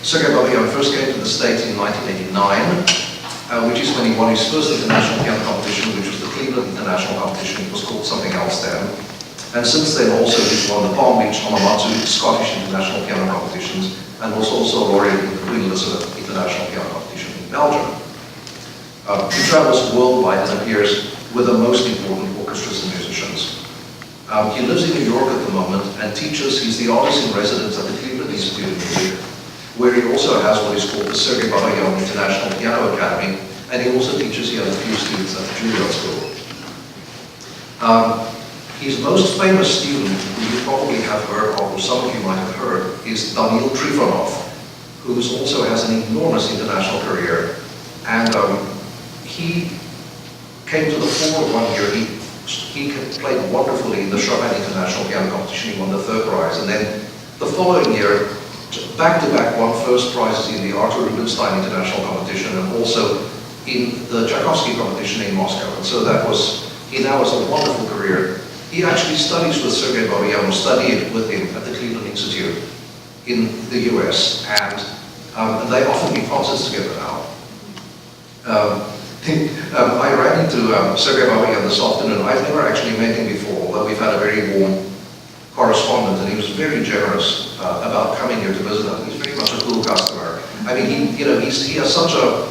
Sergei Babayan first came to the States in 1989, which is when he won his first international piano competition, which was the Cleveland International Competition. It was called something else then. And since then also he's won the Palm Beach, Hamamatsu, Scottish International Piano Competitions, and was also a laureate in the Queen Elizabeth International Piano Competition in Belgium. He travels worldwide and appears with the most important orchestras and musicians. He lives in New York at the moment and teaches. He's the artist in residence at the Cleveland Institute of Music, where he also has what is called the Sergei Babayan International Piano Academy, and he also teaches. He has a few students at the Butler School. His most famous student, who you probably have heard of, or some of you might have heard, is Daniil Trifonov, who also has an enormous international career. And he came to the fore one year. He played wonderfully in the Chopin International Piano Competition. He won the 3rd prize. And then the following year, back-to-back won first prizes in the Arthur Rubinstein International Competition and also in the Tchaikovsky competition in Moscow. And so he now has a wonderful career. He actually studies with Sergei Babayan, or studied with him at the Cleveland Institute in the US, and they often give concerts together now. I ran into Sergei Babayan this afternoon. I've never actually met him before, although we've had a very warm correspondence, and he was very generous about coming here to visit us. He's very much a cool customer. I mean, he has such a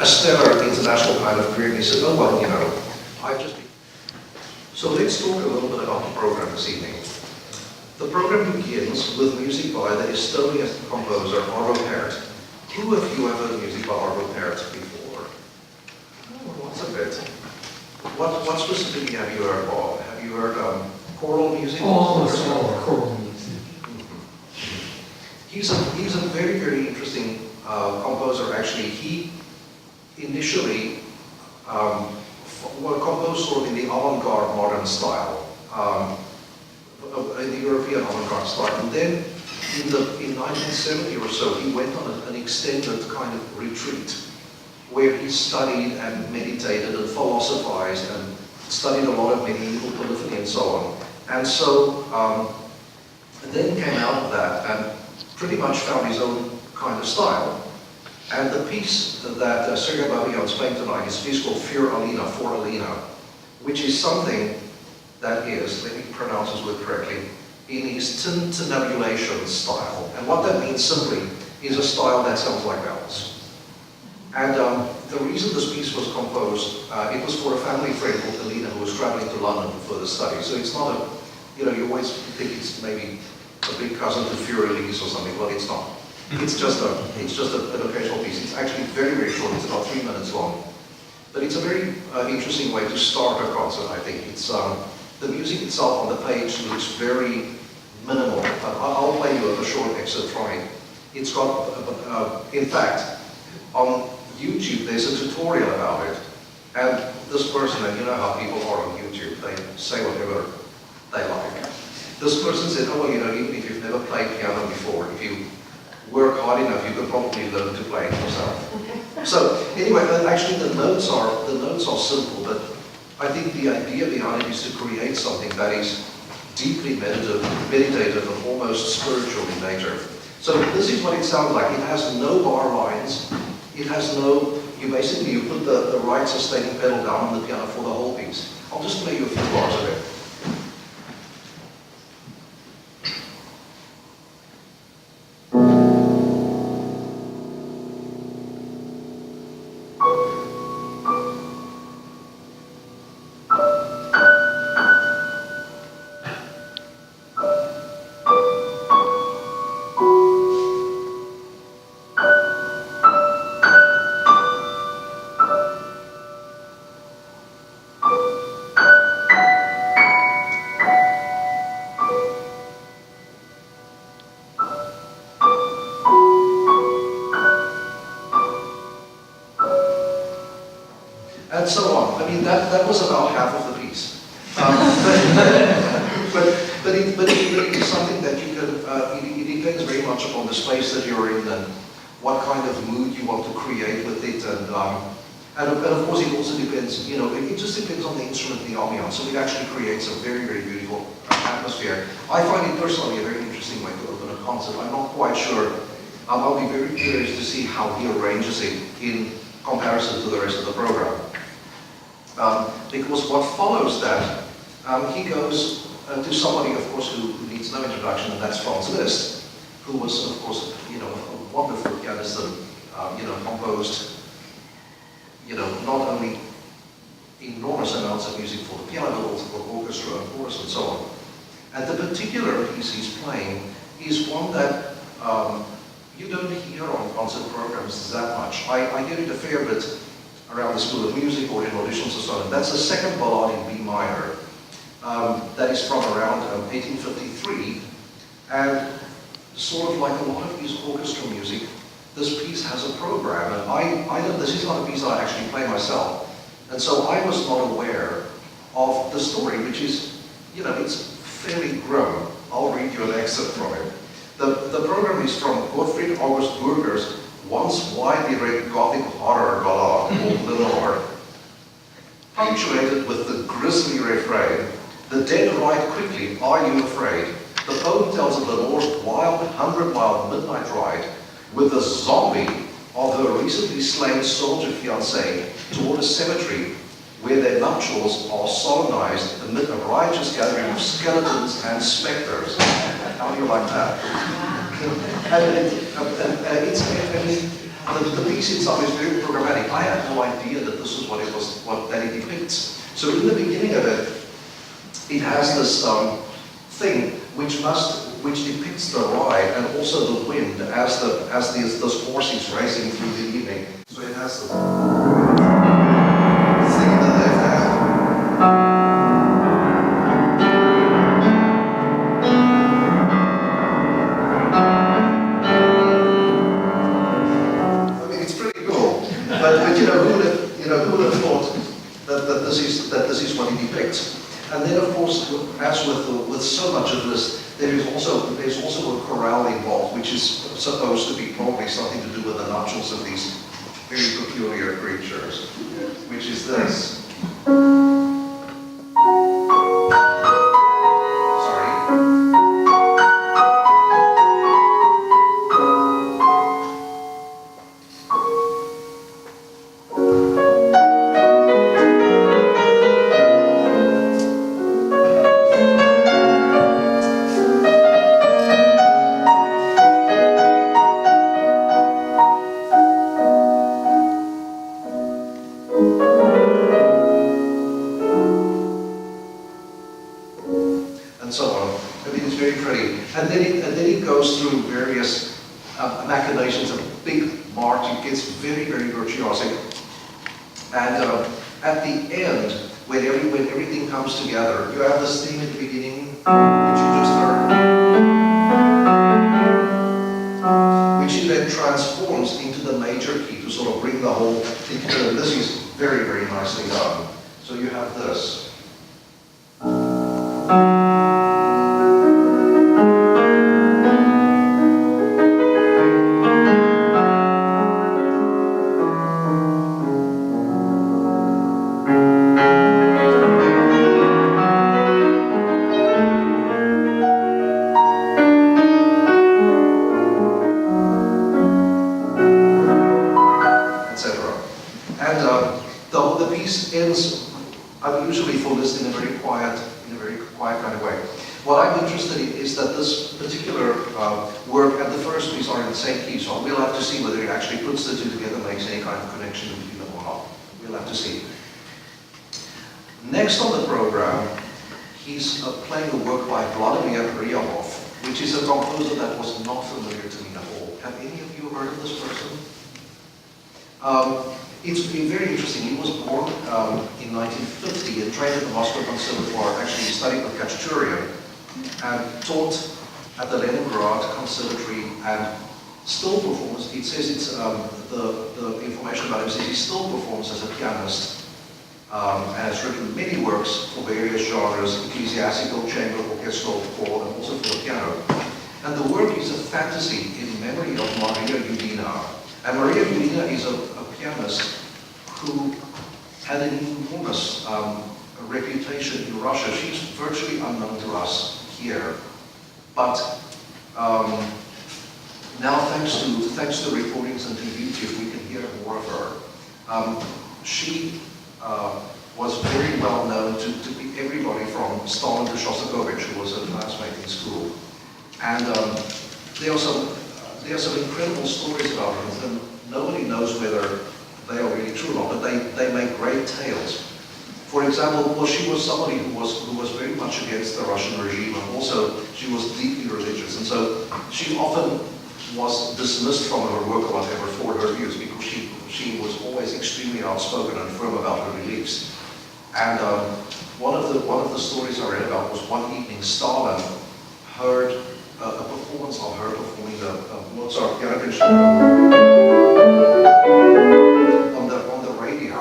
stellar international kind of career. And he said, oh well, I've just. So let's talk a little bit about the program this evening. The program begins with music by the Estonian composer Arvo Pärt. Who of you have heard music by Arvo Pärt before? Oh, what's a bit? What specifically have you heard, Bob? Have you heard choral music? Almost all choral music. He's a very, very interesting composer. Actually, he initially composed sort of in the avant-garde modern style, in the European avant-garde style, and then in 1970 or so, he went on an extended kind of retreat where he studied and meditated and philosophized and studied a lot of medieval polyphony and so on. And so then came out of that and pretty much found his own kind of style. And the piece that Sergei Babayan is playing tonight is a piece called for Alina, which is something that is, let me pronounce this word correctly, in his tintinnabulation style. And what that means simply is a style that sounds like bells. And the reason this piece was composed, it was for a family friend called Alina who was traveling to London for further study. So it's not you always think it's maybe a big cousin to Fury Elise or something. Well, it's not. It's just an occasional piece. It's actually very, very short. It's about 3 minutes long. But it's a very interesting way to start a concert, I think. It's the music itself on the page looks very minimal. I'll play you a short excerpt from it. It's got, in fact, on YouTube there's a tutorial about it. And this person, and you know how people are on YouTube, they say whatever they like. This person said, oh well, even if you've never played piano before, if you work hard enough, you could probably learn to play it yourself. So anyway, actually the notes are simple, but I think the idea behind it is to create something that is deeply meditative and almost spiritual in nature. So this is what it sounds like. It has no bar lines. It has no. You put the right sustaining pedal down on the piano for the whole piece. I'll just play you a few bars of it. And so on. I mean, that was about half of the piece. But it is something that you can, it depends very much upon the space that you're in and what kind of mood you want to create with it. And of course, it also depends, it just depends on the instrument, the ambiance. So it actually creates a very, very beautiful atmosphere. I find it personally a very interesting way to open a concert. I'm not quite sure. I'll be very curious to see how he arranges it in comparison to the rest of the program. Because what follows that, he goes to somebody, of course, who needs no introduction, and that's Franz Liszt, who was, of course, a wonderful pianist and, composed, not only enormous amounts of music for the piano, but also for orchestra and chorus and so on. And the particular piece he's playing is one that you don't hear on concert programs that much. I hear it a fair bit around the School of Music or in auditions and so on. That's the second ballad in B minor. That is from around 1853. And sort of like a lot of his orchestra music, this piece has a program. And I know this is not a piece that I actually play myself. And so I was not aware of the story, which is, it's fairly grim. I'll read you an excerpt from it. The program is from Gottfried August Burger's once widely read Gothic horror ballad called Lenore, punctuated with the grisly refrain, "The dead ride quickly, are you afraid?" The poem tells of Lenore's wild 100-mile midnight ride with the zombie of her recently slain soldier fiancé toward a cemetery where their nuptials are solemnized amid a riotous gathering of skeletons and specters. How do you like that? The piece itself is very programmatic. I had no idea that this is that it depicts. So in the beginning of it, it has this thing which depicts the ride and also the wind as this horse is racing through the evening. So it has the thing in the left hand. I mean, it's pretty cool. But who would have thought that this is what it depicts? And then, of course, as with so much of this, there's also a chorale involved, which is supposed to be probably something to do with the nuptials of these very peculiar creatures, which is this. Sorry. And so on. I mean, it's very pretty. And then it goes through various machinations, a big march. It gets very, very virtuosic. And at the end, when everything comes together, you have this theme at the beginning, which you just heard, which it then transforms into the major key to sort of bring the whole thing together. This is very, very nicely done. So you have this. The piece ends unusually for Liszt in a very quiet kind of way. What I'm interested in is that this particular work and the first piece are in the same key, so we'll have to see whether it actually puts the two together, makes any kind of connection between them or not. We'll have to see. Next on the program, he's playing a work by Vladimir Ryabov, which is a composer that was not familiar to me at all. Have any of you heard of this person? It's been very interesting. He was born in 1950 and trained at the Moscow Conservatoire. Actually, he studied with Khachaturian and taught at the Leningrad Conservatory and still performs. It says it's the information about him says he still performs as a pianist and has written many works for various genres: ecclesiastical, chamber, orchestral, choral, and also for the piano. And the work is a fantasy in memory of Maria Yudina. And Maria Yudina is a pianist who had an enormous reputation in Russia. She's virtually unknown to us. here. But now, thanks to recordings and to YouTube, we can hear more of her. She was very well known to everybody from Stalin to Shostakovich, who was her classmate in school. And there are some incredible stories about her, and nobody knows whether they are really true or not, but they make great tales. For example, well, she was somebody who was very much against the Russian regime, and also she was deeply religious, and so she often was dismissed from her work or whatever for her views, because she was always extremely outspoken and firm about her beliefs. And one of the stories I read about was one evening Stalin heard a performance of her performing the Mozart piano concerto on the radio.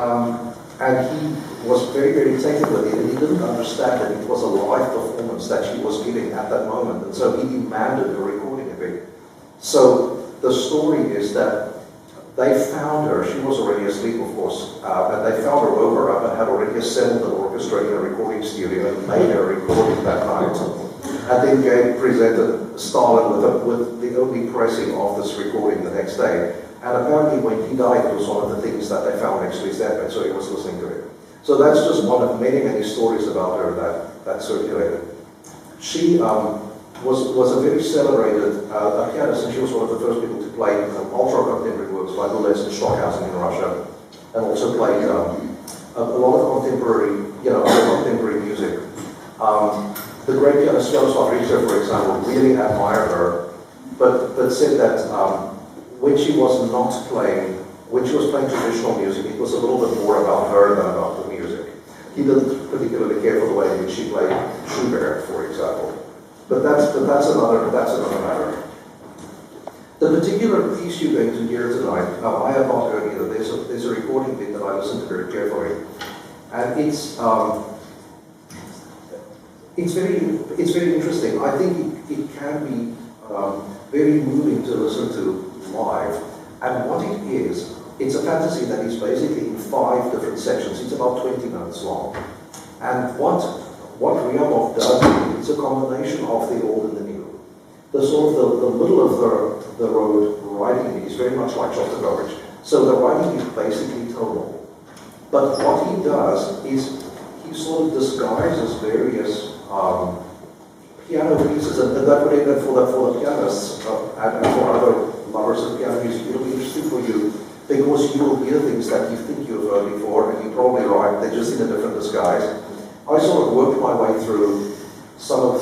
And he was very, very taken with it, and he didn't understand that it was a live performance that she was giving at that moment, and so he demanded a recording of it. So the story is that they found her, she was already asleep of course, and they found her over up and had already assembled an orchestra in a recording studio and made her recording that night. And then presented Stalin with the only pressing of this recording the next day. And apparently when he died, it was one of the things that they found next to his deathbed, so he was listening to it. So that's just one of many, many stories about her that circulated. She was a very celebrated pianist, and she was one of the first people to play ultra-contemporary works by Butler and Stockhausen in Russia, and also played a lot of contemporary music. The great pianist Jaroslav Richter, for example, really admired her, but said that when she was playing traditional music, it was a little bit more about her than about the music. He didn't particularly care for the way in which she played Schubert, for example. But that's another matter. The particular piece you're going to hear tonight, I have not heard either. There's a recording bit that I listened to very carefully, and it's very interesting. I think it can be very moving to listen to live. And what it is, it's a fantasy that is basically in 5 different sections. It's about 20 minutes long. And what Ryabov does, it's a combination of the old and the new. The sort of the middle of the road writing is very much like Shostakovich. So the writing is basically tonal. But what he does is he sort of disguises various piano pieces, and that would even for the pianists and for other lovers of piano music, it'll be interesting for you because you will hear things that you think you've heard before, and you're probably right, they're just in a different disguise. I sort of worked my way through some of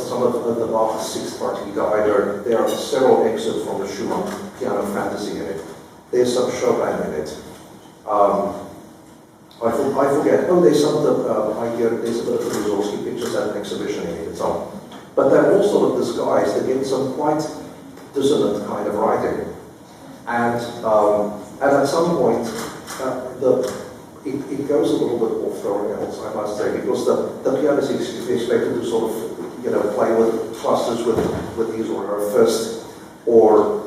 the Bach's Sixth Partita. There are several excerpts from the Schumann piano fantasy in it. There's some Chopin in it. I forget. Oh, there's some of the there's a bit of the Mussorgsky pictures at an exhibition in it and so on. But they're all sort of disguised against some quite dissonant kind of writing. And at some point, it goes a little bit off the rails, I must say, because the pianist is expected to sort of, play with clusters with his or her fist, or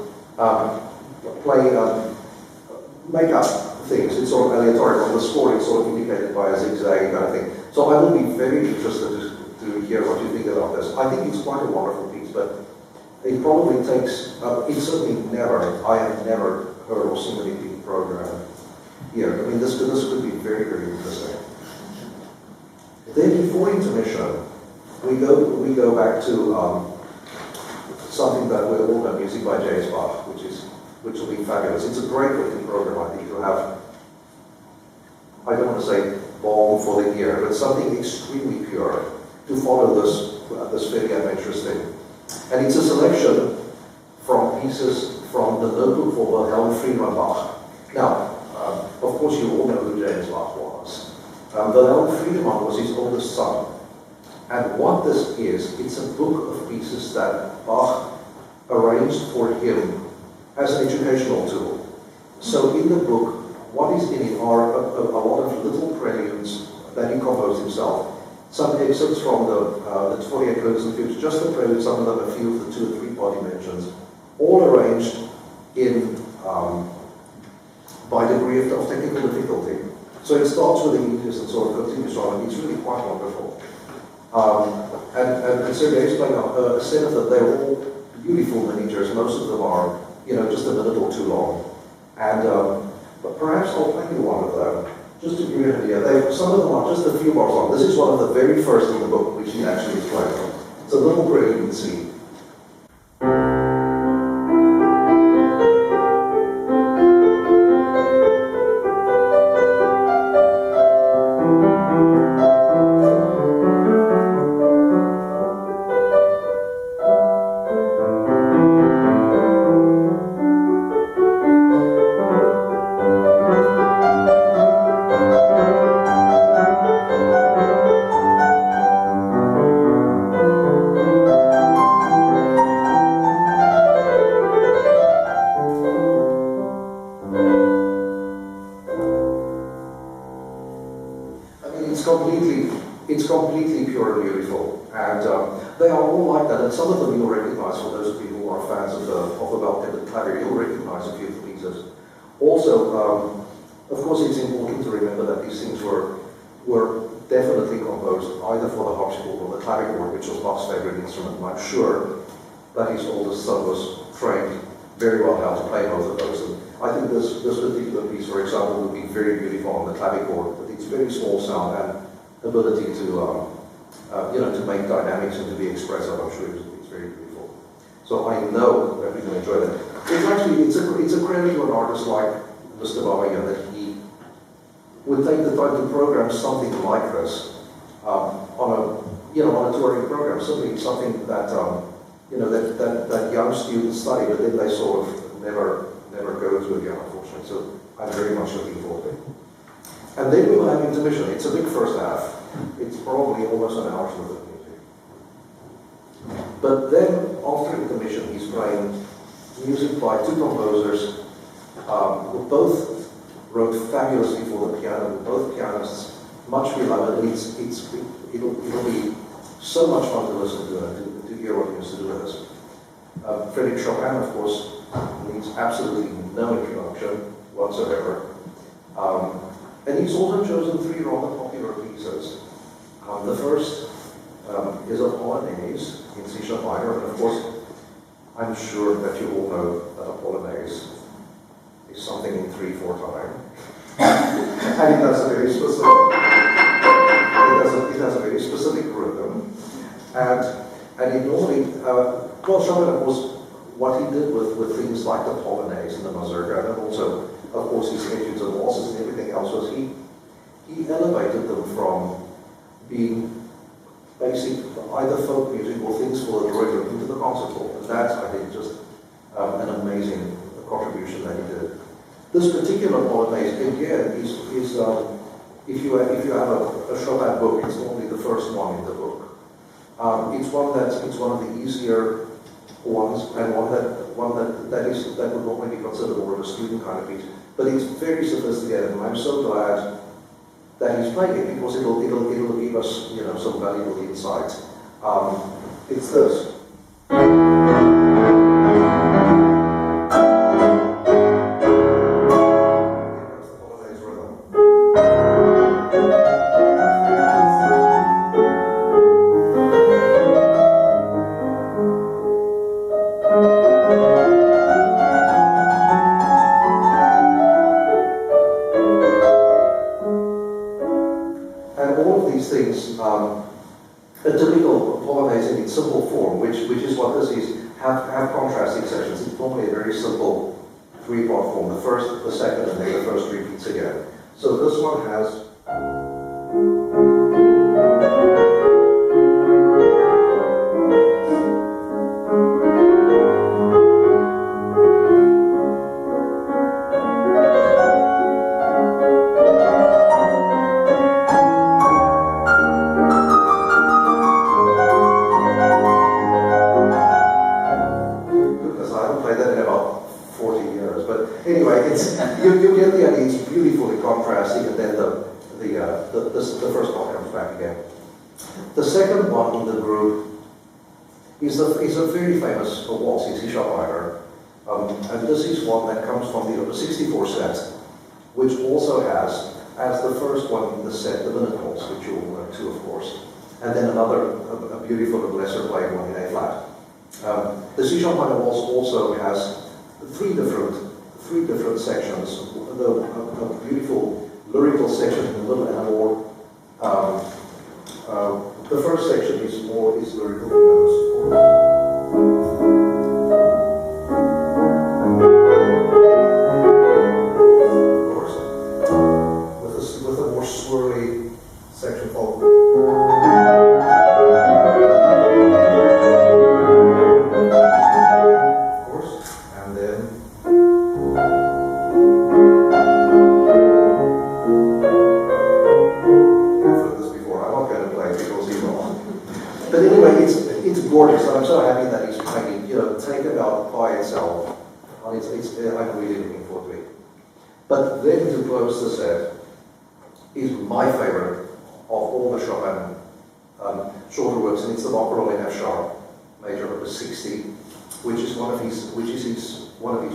make up things. It's sort of aleatory from the score. It's sort of indicated by a zigzag kind of thing. So I will be very interested to hear what you think about this. I think it's quite a wonderful piece, but it probably takes, it's certainly I have never heard of so many people program here. I mean, this could be very, very interesting. Then before intermission, we go back to something that we all know, music by James Bach, which will be fabulous. It's a great looking program, I think, to have, I don't want to say balm for the ear, but something extremely pure to follow this very adventurous thing. And it's a selection from pieces from the notebook for Wilhelm Friedrich Bach. Now, of course, you all know who James Bach was. Wilhelm Friedrich was his oldest son. And what this is, it's a book of pieces that Bach arranged for him as an educational tool. So in the book, what is in it are a lot of little preludes that he composed himself. Some excerpts from the 48 Preludes and Fugues, just the preludes, some of them a few of the 2 or 3 body mentions, all arranged in by degree of technical difficulty. So it starts with the easiest and sort of continues on, and it's really quite wonderful. And Sergei is playing a set of them. They're all beautiful miniatures. Most of them are, just a minute or two long. And but perhaps I'll play you one of them, just to give you an idea. Some of them are just a few bars long. This is one of the very first in the book, which he actually is playing. It's a little prelude, you can see. It's completely pure and beautiful, and they are all like that. And some of them you'll recognize, for those of you who are fans of the bell-headed clavier, you'll recognize a few of the pieces. Also, of course, it's important to remember that these things were definitely composed either for the harpsichord or the clavichord, which was Bach's favorite instrument. And I'm sure that his oldest son was trained very well how to play both of those. And I think this particular piece, for example, would be very beautiful on the clavichord with its very small sound and ability to, to make dynamics and to be expressive. I'm sure it's very beautiful. So I know that we're going to enjoy that. It's a credit to an artist like Mr. Babayan that he would take the time to program something like this on a touring program. Simply something that that young students study, but then they sort of never go to again, unfortunately. So I'm very much looking forward to it. And then we will have intermission. It's a big first half. It's probably almost an hour's worth of music. But then, after intermission, he's playing music by two composers who both wrote fabulously for the piano, both pianists, much beloved. It'll be so much fun to listen to and to hear what he has to do with us. Frédéric Chopin, of course, needs absolutely no introduction whatsoever. And he's also chosen three rather popular pieces. The first is a Polonaise in C sharp minor, and of course, I'm sure that you all know that a Polonaise is something in 3/4 time. And it has a very specific. It has a very specific rhythm, and it normally. Chopin, of course, what he did with things like the Polonaise and the mazurka, and also, of course, his etudes and waltzes and everything else, was he elevated them from being basic either folk music or things for the drawing room into the concert hall. And that's, I think, just an amazing contribution that he did. This particular Polonaise, again, is if you have a Chopin book, it's normally the first one in the book. It's one of the easier ones, and one that would normally be considered more of a student kind of piece. But it's very sophisticated, and I'm so glad that he's playing it, because it'll give us some valuable insight. It's this. A typical Polonaise in its simple form, which is what this is, have contrasting sections. It's normally a very simple three-part form. The first, the second, and then the first repeats again. So this one has. You get the idea. It's beautifully contrasting, and then the first part comes back again. The second one in the group is a very famous waltz in C sharp minor, and this is one that comes from the 64 set, which also has, as the first one in the set, the minute waltz, which you all know too, of course. and then another, a beautiful and lesser playing one in A flat. The C sharp minor waltz also has three different sections. A beautiful lyrical section in the middle, and a more the first section is lyrical. Of course, with a more swirly section followed. Of course, and then. But anyway, it's gorgeous, and I'm so happy that it's taken out by itself. And I'm really looking forward to it. But then to close the set is my favorite of all the Chopin shorter works, and it's the Barcarolle in F sharp, major opus 60, which is one of his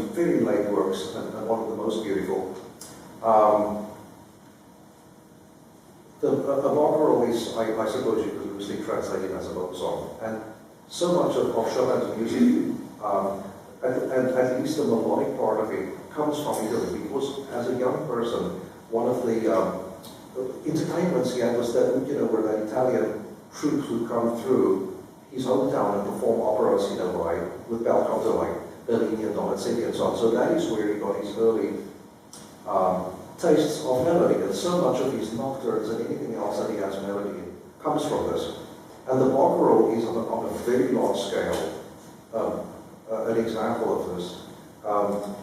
very late works and one of the most beautiful. A barcarolle is, I suppose you could loosely translate it as a love song, and so much of Chopin's music, at least the melodic part of it, comes from Italy, because as a young person, one of the entertainments he had was that, where that Italian troops would come through his hometown and perform operas, with bel canto like Bellini and Donizetti and so on. So that is where he got his early tastes of melody, and so much of his nocturnes and anything else that he has melody in comes from this. And the barcarolle is on a very large scale an example of this.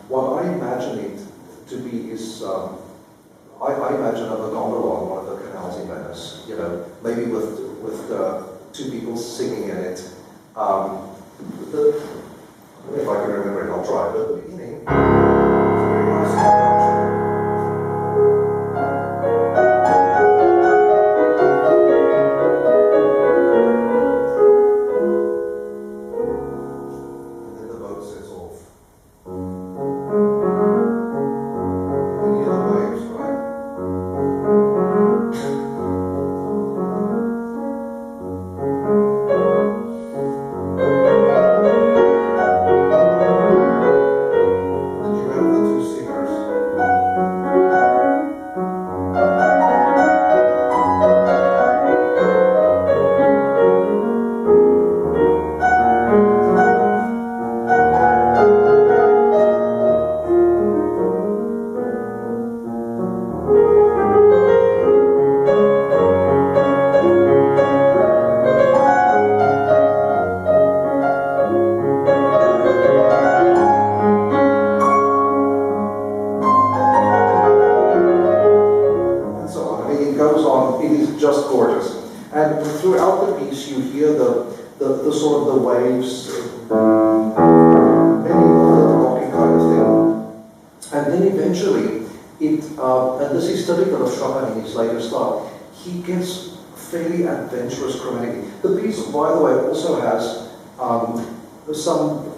What I imagine it to be is, I imagine a gondola on one of the canals in Venice, maybe with two people singing in it. If I can remember it, I'll try. But at the beginning, it's a very nice introduction.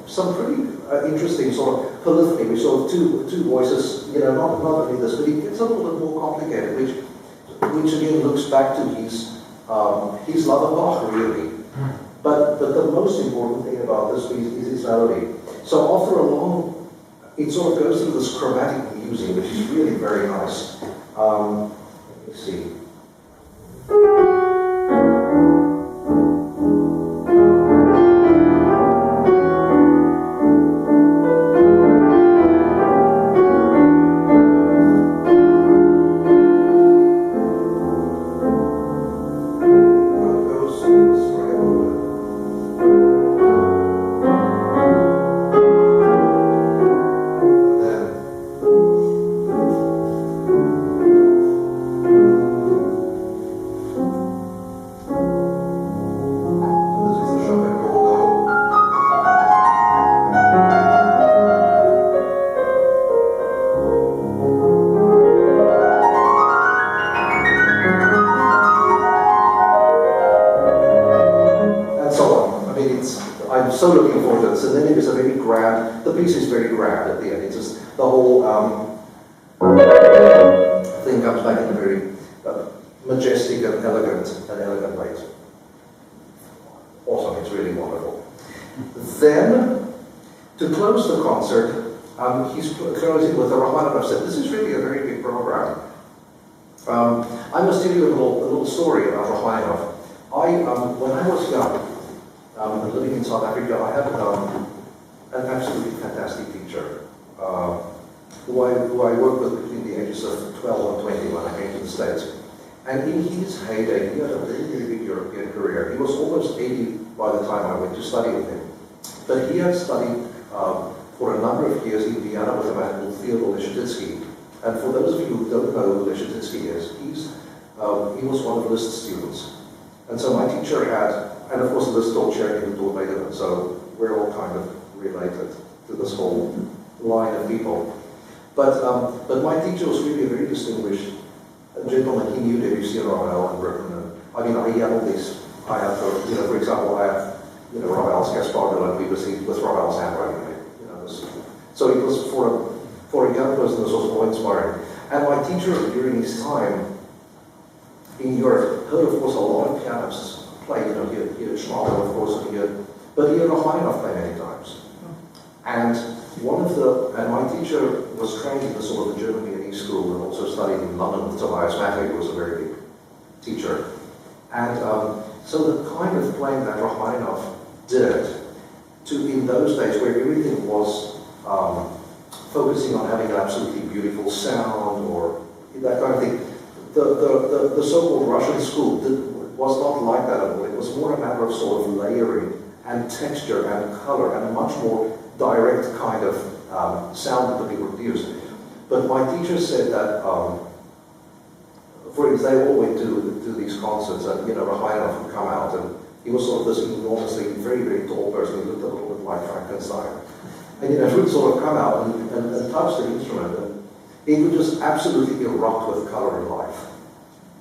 Some pretty interesting sort of polyphony, which sort of two voices, not only this, but it gets a little bit more complicated, which again looks back to his love of Bach, really. But the most important thing about this piece is its melody. So after a long, it sort of goes through this chromatic musing, which is really very nice. Let me see. So looking forward to this, and then it is a very grand, the piece is very grand at the end. It's just, the whole thing comes back in a very majestic and elegant way. awesome, it's really wonderful. Then, to close the concert, he's closing with a Rachmaninoff set. This is really a very big program. I must tell you a little story about Rachmaninoff. When I was young, living in South Africa, I had an absolutely fantastic teacher who I worked with between the ages of 12 and 20 when I came to the States. And in his heyday, he had a very, very big European career. He was almost 80 by the time I went to study with him. But he had studied for a number of years in Vienna with a man called Theodor Leschetizky. And for those of you who don't know who Leschetizky is, he was one of Liszt's students. And so my teacher had, and of course Liszt taught Cherny, who taught Beethoven, so we're all kind of related to this whole line of people. But my teacher was really a very distinguished gentleman. He knew Debussy and Ravel in Britain. And, I mean, he had all these, I have, for example, I have, Ravel's Gaspard de la Nuit with Ravel's handwriting. So it was for a young person, this was more inspiring. And my teacher during his time in Europe heard, of course, a lot of pianists play. He had Schmaler, of course, but he had Rachmaninoff play many times. And my teacher was trained in the sort of the German Viennese school and also studied in London with Tobias Mattei, who was a very big teacher. And so the kind of playing that Rachmaninoff did, in those days where everything was focusing on having an absolutely beautiful sound or that kind of thing, the so-called Russian school was not like that at all. It was more a matter of sort of layering and texture and color and a much more direct kind of sound that people produced. But my teacher said that, for example, they all went to these concerts and, Rachmaninoff would come out and he was sort of this enormously, very, very tall person. He looked a little bit like Frankenstein. And, he would sort of come out and touch the instrument and it would just absolutely erupt with color and life.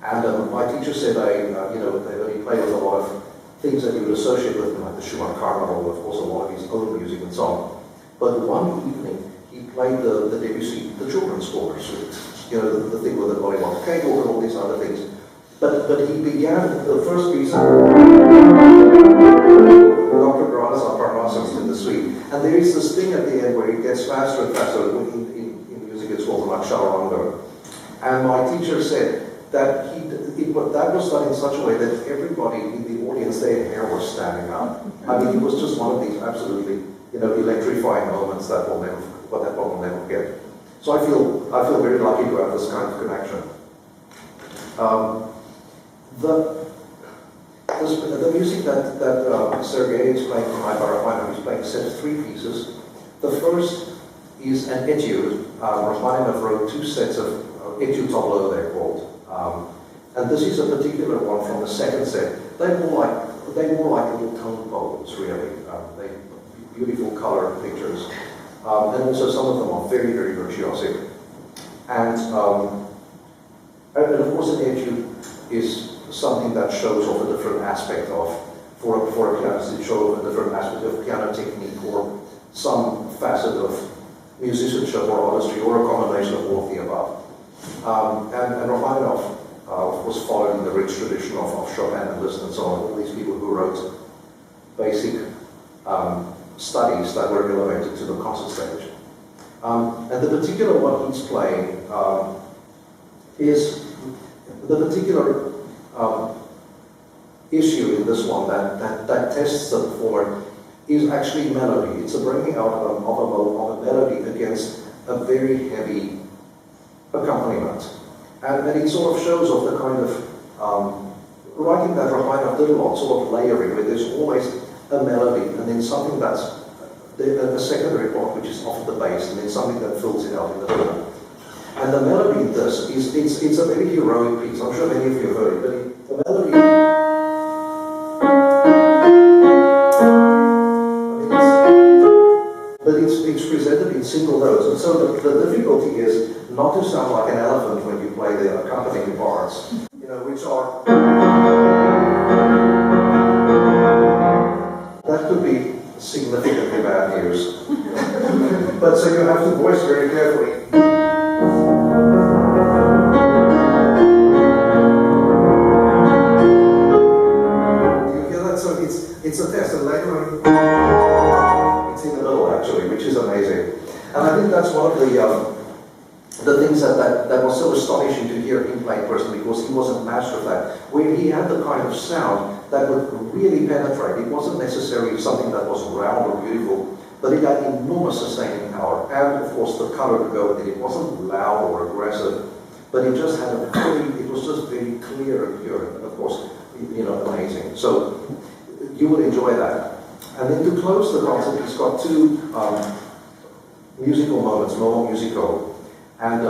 And my teacher said they only played with a lot of things that you would associate with him, like the Schumann Carnival, of course, a lot of his own music and so on. But one evening, he played the Debussy, the children's score suite, the thing with the volleyball cake and all these other things. But he began the first piece, Dr. Grana's Parnassus in the suite. And there is this thing at the end where it gets faster and faster. In music, it's called like Chaturanga. And my teacher said that that was done in such a way that everybody in the audience, their hair was standing up. I mean, it was just one of these absolutely, electrifying moments that one will never get. So I feel very lucky to have this kind of connection. The music that Sergei is playing tonight by Rachmaninoff, he's playing a set of 3 pieces. The first is an etude. Rachmaninoff wrote 2 sets of etude tableaux, they're called. And this is a particular one from the second set. They're more like little tone poems, really. They beautiful color pictures, and also some of them are very, very virtuosic. And of course, an etude is something that shows off a different aspect of, for a pianist, it shows a different aspect of piano technique or some facet of musicianship or artistry or a combination of all of the above. And Rachmaninoff was followed in the rich tradition of Chopin and Liszt and so on, all these people who wrote basic studies that were elevated to the concert stage. And the particular one he's playing is the particular issue in this one that tests the performer is actually melody. It's a bringing out of a melody against a very heavy accompaniment. And it sort of shows off the kind of writing that Rachmaninoff did a lot, sort of layering, where there's always a melody and then something that's a secondary part which is off the bass and then something that fills it out in the middle. And the melody in this it's a very heroic piece. I'm sure many of you have heard it, but the melody it's presented in single notes, and so the difficulty is not to sound like an elephant when you play the accompanying parts, which are. That could be significantly bad news. But so you have to voice very carefully. You hear that? So it's a is amazing. And I think that's one of the things that was so astonishing to hear him play in person, because he was a master of that, where he had the kind of sound that would really penetrate. It wasn't necessarily something that was round or beautiful, but it had enormous sustaining power, and of course the color to go with it. It wasn't loud or aggressive, but it just had it was just very clear and pure, and of course, amazing. So you will enjoy that. And then to close the concert, he's got two musical moments, normal musical. And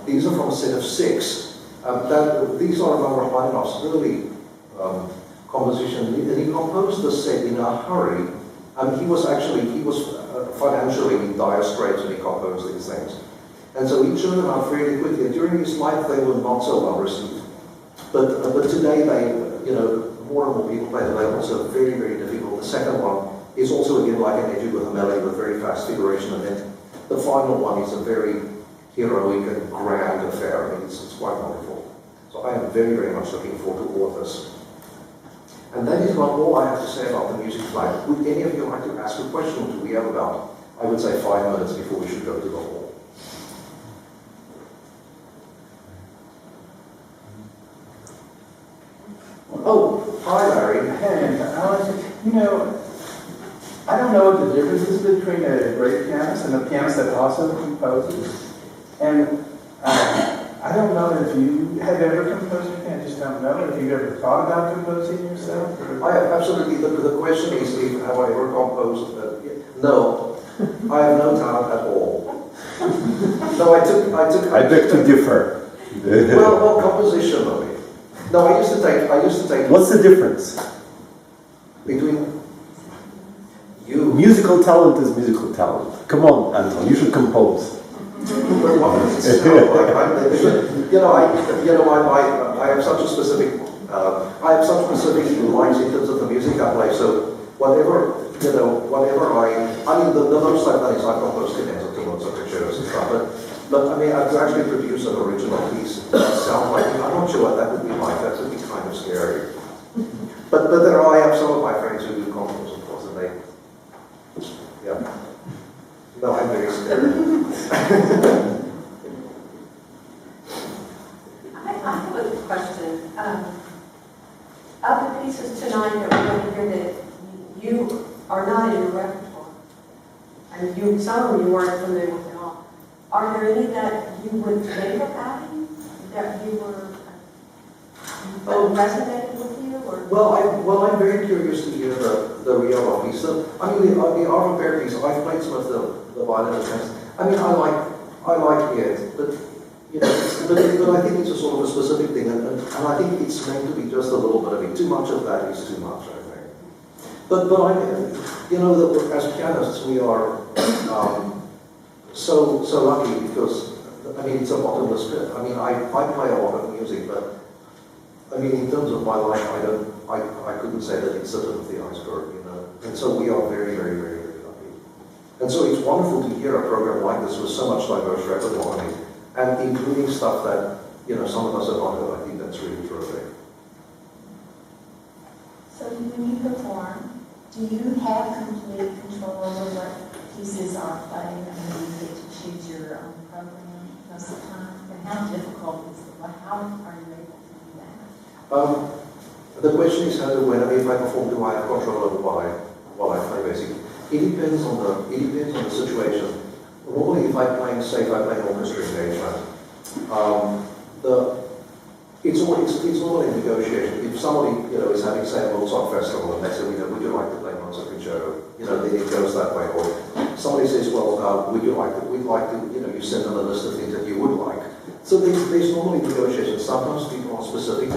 these are from a set of 6. These are one of Rachmaninoff's early compositions. And he composed the set in a hurry. He was financially in dire straits when he composed these things. And so he churned them out fairly quickly. And during his life, they were not so well received. But today, more and more people play them. They're also very, very difficult. The second one is also, again, like an etude with a melody with very fast figuration. And then the final one is a very heroic and grand affair. I mean, it's quite wonderful. So I am very, very much looking forward to Authors. And that is not all I have to say about the music flight. Would any of you like to ask a question, or do we have about, I would say, 5 minutes before we should go to the hall? Oh, hi Larry. Hey, I don't know what the difference is between a great pianist and a pianist that also composes. And I don't know if you have ever composed your piano. I just don't know if you've ever thought about composing yourself. I have absolutely. The question is, have I ever composed? No, I have no talent at all. No, I beg to differ. Well, composition of it. No, I used to take. What's the difference? Between you. Musical talent is musical talent. Come on, Anton, you should compose. But what does it sound like? I have such a specific, lines in terms of the music I play. So whatever the most I've done is I've composed cadenzas to notes of concertos and stuff. But I mean, I've actually produced an original piece that sounds like, I'm not sure what that would be like. That would be kind of scary. But I have some of my friends who do compose, of course, and they, yeah. No, I'm very scared. I have a question. Of the pieces tonight that we're going to hear that you are not in your repertoire, and some of them you weren't familiar with at all, are there any that you would think of adding that you were resonated with you? Or? Well, I'm very curious to hear the Riova piece. I mean, the Arvo Pärt piece. I've played some of the violin attempts. I mean, I like it, but but I think it's a sort of a specific thing, and I think it's meant to be just a little bit of it. Too much of that is too much, I think. But as pianists, we are so lucky because I mean it's a bottomless pit. I mean, I play a lot of music, but I mean in terms of my life, I couldn't say that it's the tip of the iceberg, And so we are very, very, very, very lucky. And so it's wonderful to hear a program like this with so much diverse repertoire on it, and including stuff that some of us have not heard. I think that's really terrific. So when you perform, do you have complete control over what pieces are played, and you get to choose your own program most of the time? And how difficult is it? How are you able to do that? The question is if I perform, do I have control over while I play, basically. It depends on the situation. Normally, if I'm playing an orchestra engagement, it's normally a negotiation. If somebody is having, say, a Mozart festival and they say, would you like to play Mozart concerto? Then it goes that way. Or somebody says, well, we'd like to, you send them a list of things that you would like. So there's normally negotiations. Sometimes people are specific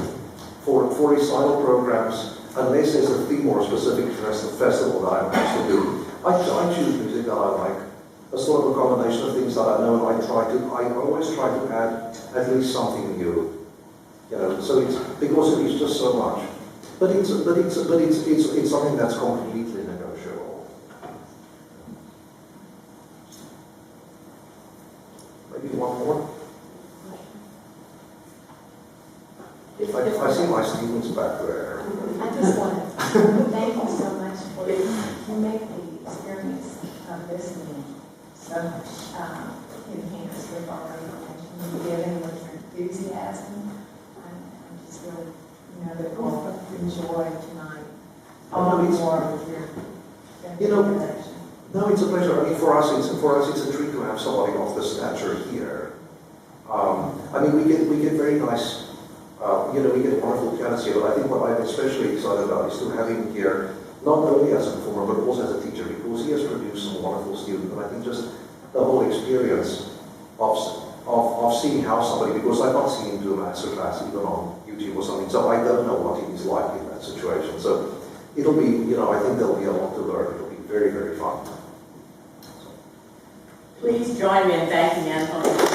for recital programs, unless there's a theme or a specific festival that I'm asked to do. I choose music that I like. A sort of a combination of things that I know, and I always try to add at least something new. So it's because it is just so much. But it's something that's completely negotiable. Maybe one more. I see my students back there. I just want to thank you so much for you make the experience of listening so much enhanced with all the information you're giving, with your enthusiasm. I'm just really, that we'll enjoy tonight all the more with your presentation. No, it's a pleasure. I mean, for us, it's a treat to have somebody of the stature here. I mean, we get very nice, we get wonderful pianists here, but I think what I'm especially excited about is to have him here, not only as a performer, but also as a teacher, because he has produced some wonderful students, and I think just the whole experience of seeing how somebody, because I've not seen him do a master class even on YouTube or something, so I don't know what he's like in that situation. So it'll be, I think there'll be a lot to learn. It'll be very, very fun. Please join me in thanking Anton.